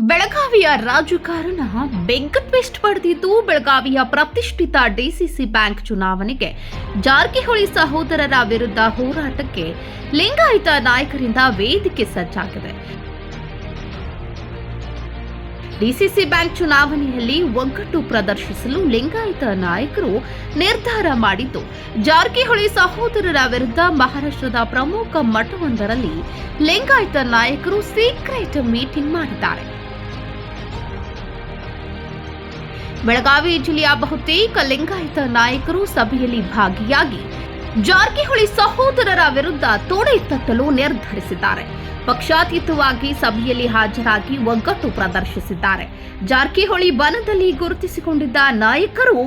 ಬೆಳಗಾವಿಯ ರಾಜಕಾರಣ beg twist ಪಡೆದಿದ್ದು ಬೆಳಗಾವಿಯ ಪ್ರತಿಷ್ಠಿತ ಡಿಸಿಸಿ ಬ್ಯಾಂಕ್ ಚುನಾವಣೆಗೆ ಜಾರಕಿಹೊಳಿ ಸಹೋದರರ ವಿರುದ್ಧ ಹೋರಾಟಕ್ಕೆ ಲಿಂಗಾಯತ ನಾಯಕರಿಂದ ವೇದಿಕೆ ಸಜ್ಜಾಗಿದೆ. ಡಿಸಿಸಿ ಬ್ಯಾಂಕ್ ಚುನಾವಣೆಯಲ್ಲಿ ಒಗ್ಗಟ್ಟು ಪ್ರದರ್ಶಿಸಲು ಲಿಂಗಾಯತ ನಾಯಕರು ನಿರ್ಧಾರ ಮಾಡಿದ್ದು, ಜಾರಕಿಹೊಳಿ ಸಹೋದರರ ವಿರುದ್ಧ ಮಹಾರಾಷ್ಟ್ರದ ಪ್ರಮುಖ ಮಠವೊಂದರಲ್ಲಿ ಲಿಂಗಾಯತ ನಾಯಕರು ಸೀಕ್ರೆಟ್ ಮೀಟಿಂಗ್ ಮಾಡಿದ್ದಾರೆ. ಬೆಳಗಾವಿ ಜಿಲ್ಲೆಯ ಬಹುತೇಕ ಲಿಂಗಾಯತ ನಾಯಕರು ಸಭೆಯಲ್ಲಿ ಭಾಗಿಯಾಗಿ ಜಾರಕಿಹೊಳಿ ಸಹೋದರರ ವಿರುದ್ಧ ತೊಡೆ ತಟ್ಟಲು ನಿರ್ಧರಿಸಿದ್ದಾರೆ. ಪಕ್ಷಾತೀತವಾಗಿ ಸಭೆಯಲ್ಲಿ ಹಾಜರಾಗಿ ಒಗ್ಗಟ್ಟು ಪ್ರದರ್ಶಿಸಿದ್ದಾರೆ. ಜಾರಕಿಹೊಳಿ ಬನದಲ್ಲಿ ಗುರುತಿಸಿಕೊಂಡಿದ್ದ ನಾಯಕರು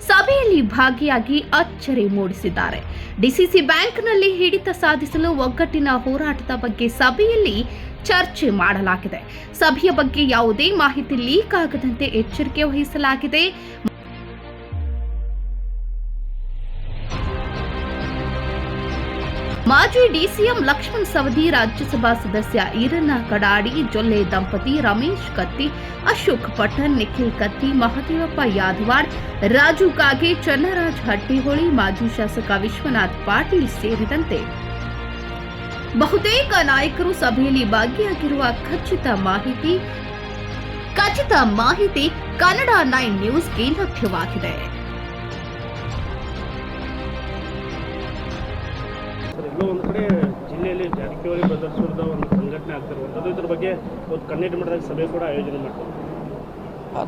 ಸಭೆಯಲ್ಲಿ ಭಾಗಿಯಾಗಿ ಅಚ್ಚರಿ ಮೂಡಿಸಿದ್ದಾರೆ. ಡಿಸಿಸಿ ಬ್ಯಾಂಕ್ನಲ್ಲಿ ಹಿಡಿತ ಸಾಧಿಸಲು ಒಗ್ಗಟ್ಟಿನ ಹೋರಾಟದ ಬಗ್ಗೆ ಸಭೆಯಲ್ಲಿ ಚರ್ಚೆ ಮಾಡಲಾಗಿದೆ. ಸಭೆಯ ಬಗ್ಗೆ ಯಾವುದೇ ಮಾಹಿತಿ ಲೀಕ್ ಆಗದಂತೆ ಎಚ್ಚರಿಕೆ ವಹಿಸಲಾಗಿದೆ. ಮಾಜಿ ಡಿಸಿಎಂ ಲಕ್ಷ್ಮಣ್ ಸವದಿ, ರಾಜ್ಯಸಭಾ ಸದಸ್ಯ ಈರಣ್ಣ ಕಡಾಡಿ, ಜೊಲ್ಲೆ ದಂಪತಿ, ರಮೇಶ್ ಕತ್ತಿ, ಅಶೋಕ್ ಪಠಣ್, ನಿಖಿಲ್ ಕತ್ತಿ, ಮಹದೇವಪ್ಪ ಯಾದವಾಡ್, ರಾಜು ಕಾಗೆ, ಚನ್ನರಾಜ್ ಹಟ್ಟಿಹೊಳಿ, ಮಾಜಿ ಶಾಸಕ ವಿಶ್ವನಾಥ್ ಪಾಟೀಲ್ ಸೇರಿದಂತೆ ಬಹುತೇಕ ನಾಯಕರು ಸಭೆಯಲ್ಲಿ ಭಾಗಿಯಾಗಿರುವ ಖಚಿತ ಮಾಹಿತಿ ಕನ್ನಡ 9 ನ್ಯೂಸ್ಗೆ ಲಭ್ಯವಾಗಿದೆ. ಒಂದು ಕಡೆ ಜಿಲ್ಲೆಯಲ್ಲಿ ಜಾರಕಿಹೊಳಿ ಬ್ರದರ್ಸ್ ವಿರುದ್ಧ ಒಂದು ಸಂಘಟನೆ ಆಗ್ತಿರುವಂಥದ್ದು, ಇದ್ರ ಬಗ್ಗೆ ಒಂದು ಕಣ್ಣೆಟ್ಟು ಮಟ್ಟದಾಗ ಸಭೆ ಕೂಡ ಆಯೋಜನೆ ಮಾಡ್ತಾರೆ.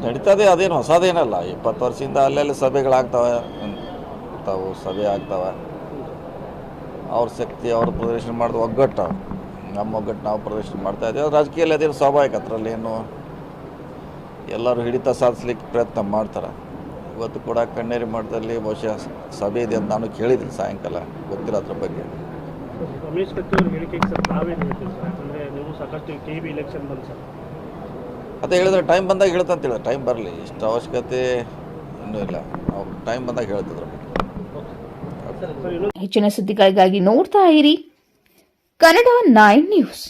ನಡೀತದೆ, ಅದೇನು ಹೊಸದೇನಲ್ಲ. 20 ವರ್ಷದಿಂದ ಅಲ್ಲೆಲ್ಲಿ ಸಭೆಗಳಾಗ್ತವೆ, ಸಭೆ ಆಗ್ತವೆ. ಅವ್ರ ಶಕ್ತಿ ಅವ್ರ ಪ್ರದರ್ಶನ ಮಾಡಿದ ಒಗ್ಗಟ್ಟು, ನಮ್ಮ ಒಗ್ಗಟ್ಟು ನಾವು ಪ್ರದರ್ಶನ ಮಾಡ್ತಾ ಇದ್ದೀವಿ. ರಾಜಕೀಯದಲ್ಲಿ ಅದೇನು ಸ್ವಾಭಾವಿಕ, ಅದರಲ್ಲಿ ಏನು ಎಲ್ಲರೂ ಹಿಡಿತ ಸಾಧಿಸ್ಲಿಕ್ಕೆ ಪ್ರಯತ್ನ ಮಾಡ್ತಾರೆ. ಇವತ್ತು ಕೂಡ ಕಣ್ಣೇರಿ ಮಠದಲ್ಲಿ ಬಹುಶಃ ಸಭೆ ಇದೆ ಅಂತ ನಾನು ಕೇಳಿದ್ದೀನಿ, ಸಾಯಂಕಾಲ ಗೊತ್ತಿಲ್ಲ ಅದ್ರ ಬಗ್ಗೆ. ರಮೇಶ್ ಕತ್ತಿ ಅವ್ರ ಹೇಳಿಕೆಗೆ ಸರ್ ನಾವೇನು ಹೇಳ್ತೀವಿ ಸರ್? ಯಾಕಂದರೆ ನೀವು ಸಾಕಷ್ಟು KB ಇಲೆಕ್ಷನ್ ಬಂದು ಸರ್ ಅದೇ ಹೇಳಿದ್ರೆ ಟೈಮ್ ಬಂದಾಗ ಹೇಳ್ತಂತ ಹೇಳಿದ್ರೆ, ಟೈಮ್ ಬರಲಿ, ಇಷ್ಟು ಅವಶ್ಯಕತೆ ಇನ್ನೂ ಇಲ್ಲ. ನಾವು ಟೈಮ್ ಬಂದಾಗ ಹೇಳ್ತಿದ್ರ ಬಗ್ಗೆ. ಹೆಚ್ಚಿನ ಸುದ್ದಿಗಳಿಗಾಗಿ ನೋಡ್ತಾ ಇರಿ ಕನ್ನಡ 9 ನ್ಯೂಸ್.